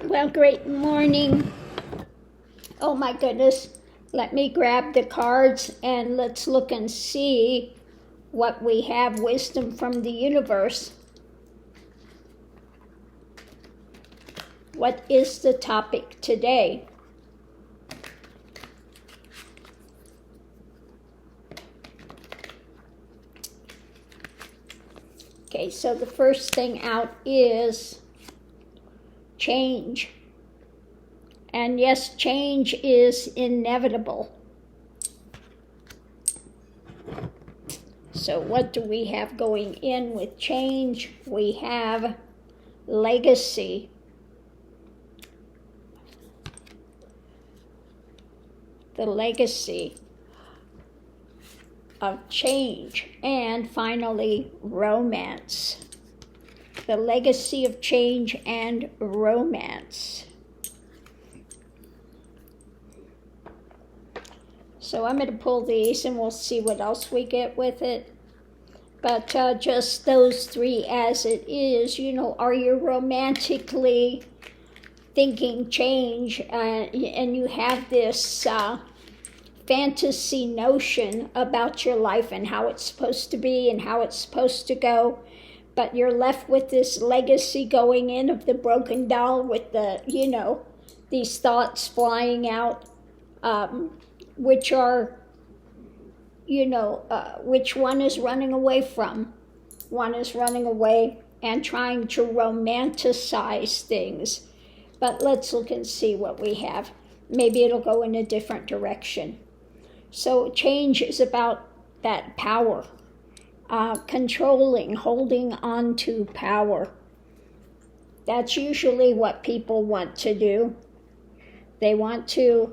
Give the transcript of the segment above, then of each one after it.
Well, great morning. Oh my goodness. Let me grab the cards and let's look and see what we have. Wisdom from the universe. What is the topic today? Okay, so the first thing out is change. And yes, change is inevitable. So what do we have going in with change? We have legacy. The legacy of change. And finally, romance. The legacy of change and romance. So I'm going to pull these and we'll see what else we get with it. But just those three as it is, are you romantically thinking change and you have this fantasy notion about your life and how it's supposed to be and how it's supposed to go, but you're left with this legacy going in of the broken doll with the, these thoughts flying out, which are, which one is running away from? One is running away and trying to romanticize things. But let's look and see what we have. Maybe it'll go in a different direction. So change is about that power, controlling, holding on to power. That's usually what people want to do. They want to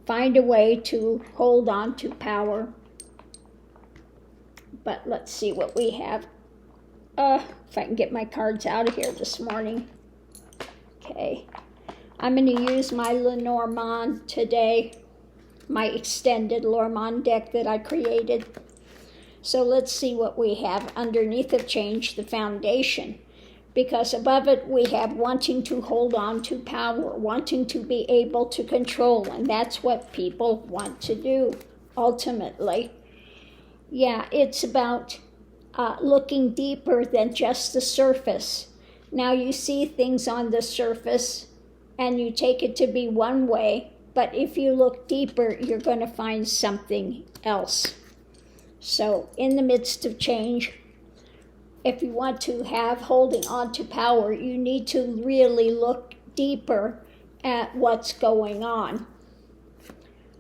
find a way to hold on to power. But let's see what we have. If I can get my cards out of here this morning. Okay. I'm going to use my Lenormand today, my extended Lenormand deck that I created. So let's see what we have underneath of change, the foundation. Because above it we have wanting to hold on to power, wanting to be able to control, and that's what people want to do ultimately. Yeah, it's about looking deeper than just the surface. Now you see things on the surface and you take it to be one way, but if you look deeper, you're going to find something else. So in the midst of change, if you want to have holding on to power, you need to really look deeper at what's going on.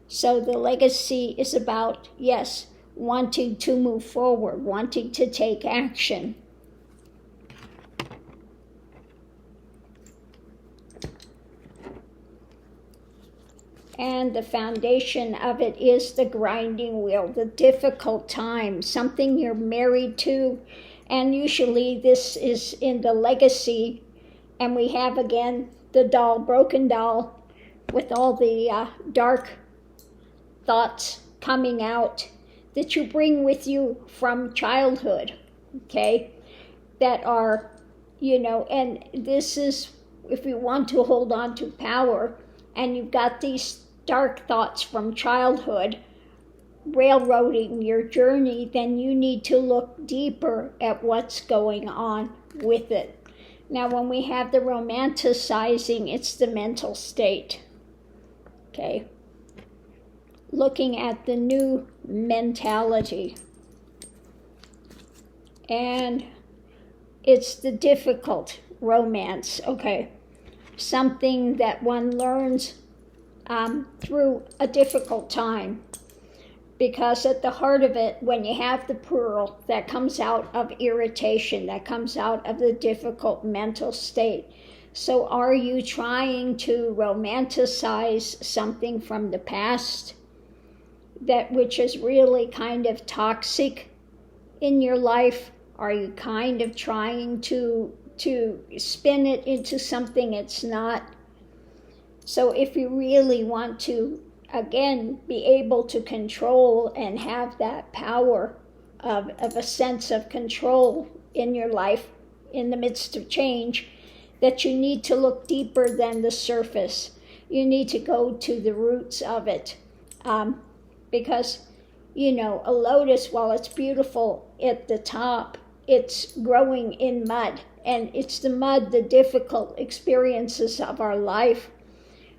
So the legacy is about, yes, wanting to move forward, wanting to take action. And the foundation of it is the grinding wheel, the difficult time, something you're married to. And usually this is in the legacy. And we have again the doll, broken doll, with all the dark thoughts coming out that you bring with you from childhood, okay? That are, and this is, if you want to hold on to power, and you've got these dark thoughts from childhood railroading your journey, then you need to look deeper at what's going on with it. Now, when we have the romanticizing, it's the mental state, okay? Looking at the new mentality. And it's the difficult romance, okay? Something that one learns through a difficult time. Because at the heart of it, when you have the pearl, that comes out of irritation, that comes out of the difficult mental state. So are you trying to romanticize something from the past, that which is really kind of toxic in your life? Are you kind of trying to spin it into something it's not? So if you really want to, again, be able to control and have that power of a sense of control in your life in the midst of change, that you need to look deeper than the surface. You need to go to the roots of it. Because, a lotus, while it's beautiful at the top, it's growing in mud. And it's the mud, the difficult experiences of our life,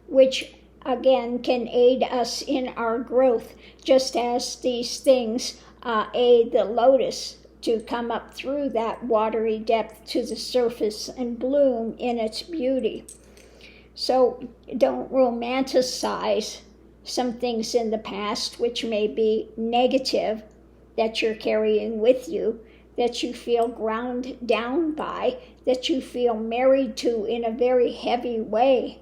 which again can aid us in our growth, just as these things aid the lotus to come up through that watery depth to the surface and bloom in its beauty. So don't romanticize some things in the past which may be negative that you're carrying with you, that you feel ground down by, that you feel married to in a very heavy way.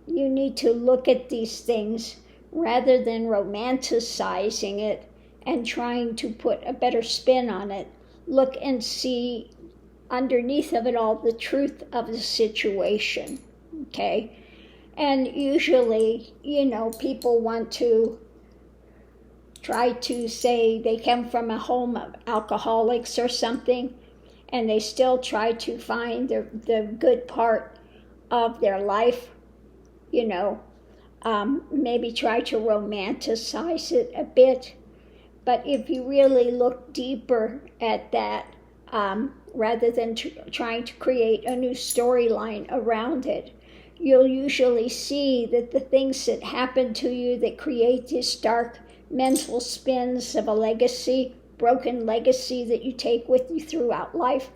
You need to look at these things rather than romanticizing it and trying to put a better spin on it. Look and see underneath of it all the truth of the situation, okay? And usually, people want to try to say they come from a home of alcoholics or something, and they still try to find the good part of their life, maybe try to romanticize it a bit. But if you really look deeper at that, rather than trying to create a new storyline around it, you'll usually see that the things that happen to you that create this dark mental spins of a legacy, broken legacy that you take with you throughout life,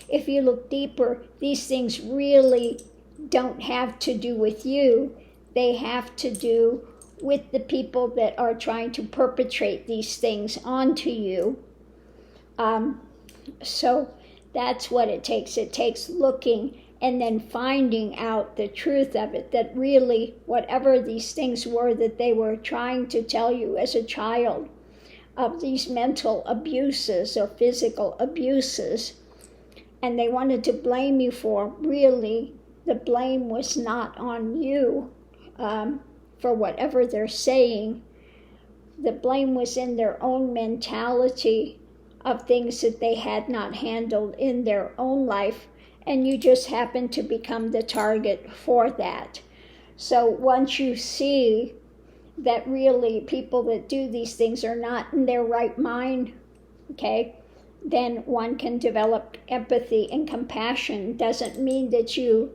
if you look deeper, these things really don't have to do with you. They have to do with the people that are trying to perpetrate these things onto you. So that's what it takes. It takes looking and then finding out the truth of it, that really whatever these things were that they were trying to tell you as a child, of these mental abuses or physical abuses, and they wanted to blame you for, really the blame was not on you for whatever they're saying. The blame was in their own mentality of things that they had not handled in their own life, and you just happen to become the target for that. So once you see that really people that do these things are not in their right mind, okay, then one can develop empathy and compassion. Doesn't mean that you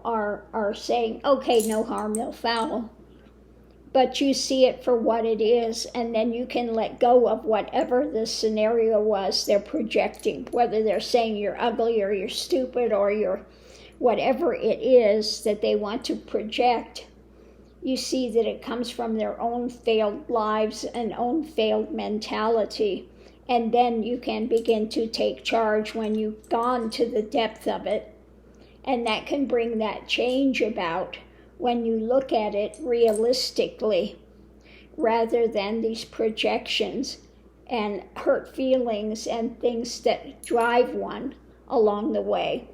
are saying, okay, no harm, no foul. But you see it for what it is, and then you can let go of whatever the scenario was they're projecting, whether they're saying you're ugly or you're stupid or you're whatever it is that they want to project. You see that it comes from their own failed lives and own failed mentality. And then you can begin to take charge when you've gone to the depth of it. And that can bring that change about when you look at it realistically, rather than these projections and hurt feelings and things that drive one along the way.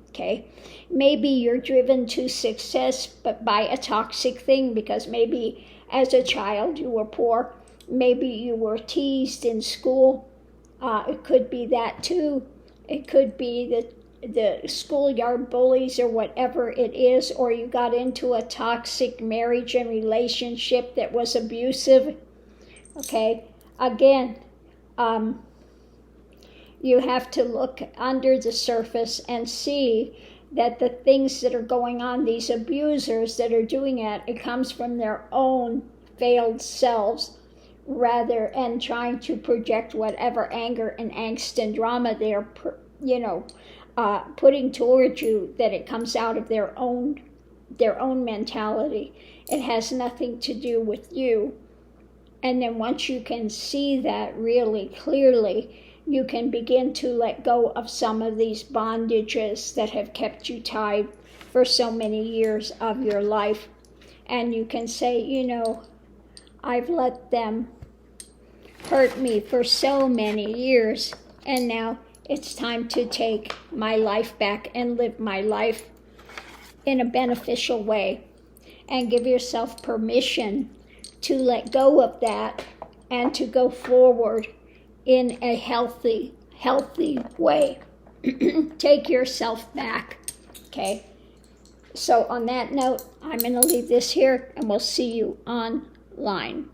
Okay, maybe you're driven to success but by a toxic thing, because maybe as a child you were poor, maybe you were teased in school. It could be that too. It could be that the schoolyard bullies or whatever it is, or you got into a toxic marriage and relationship that was abusive. Okay, again, you have to look under the surface and see that the things that are going on, these abusers that are doing it comes from their own failed selves, rather, and trying to project whatever anger and angst and drama they're, putting towards you, that it comes out of their own mentality. It has nothing to do with you. And then once you can see that really clearly, you can begin to let go of some of these bondages that have kept you tied for so many years of your life. And you can say, I've let them hurt me for so many years, and now it's time to take my life back and live my life in a beneficial way, and give yourself permission to let go of that and to go forward in a healthy way. take yourself back. Okay? So on that note, I'm going to leave this here, and we'll see you online.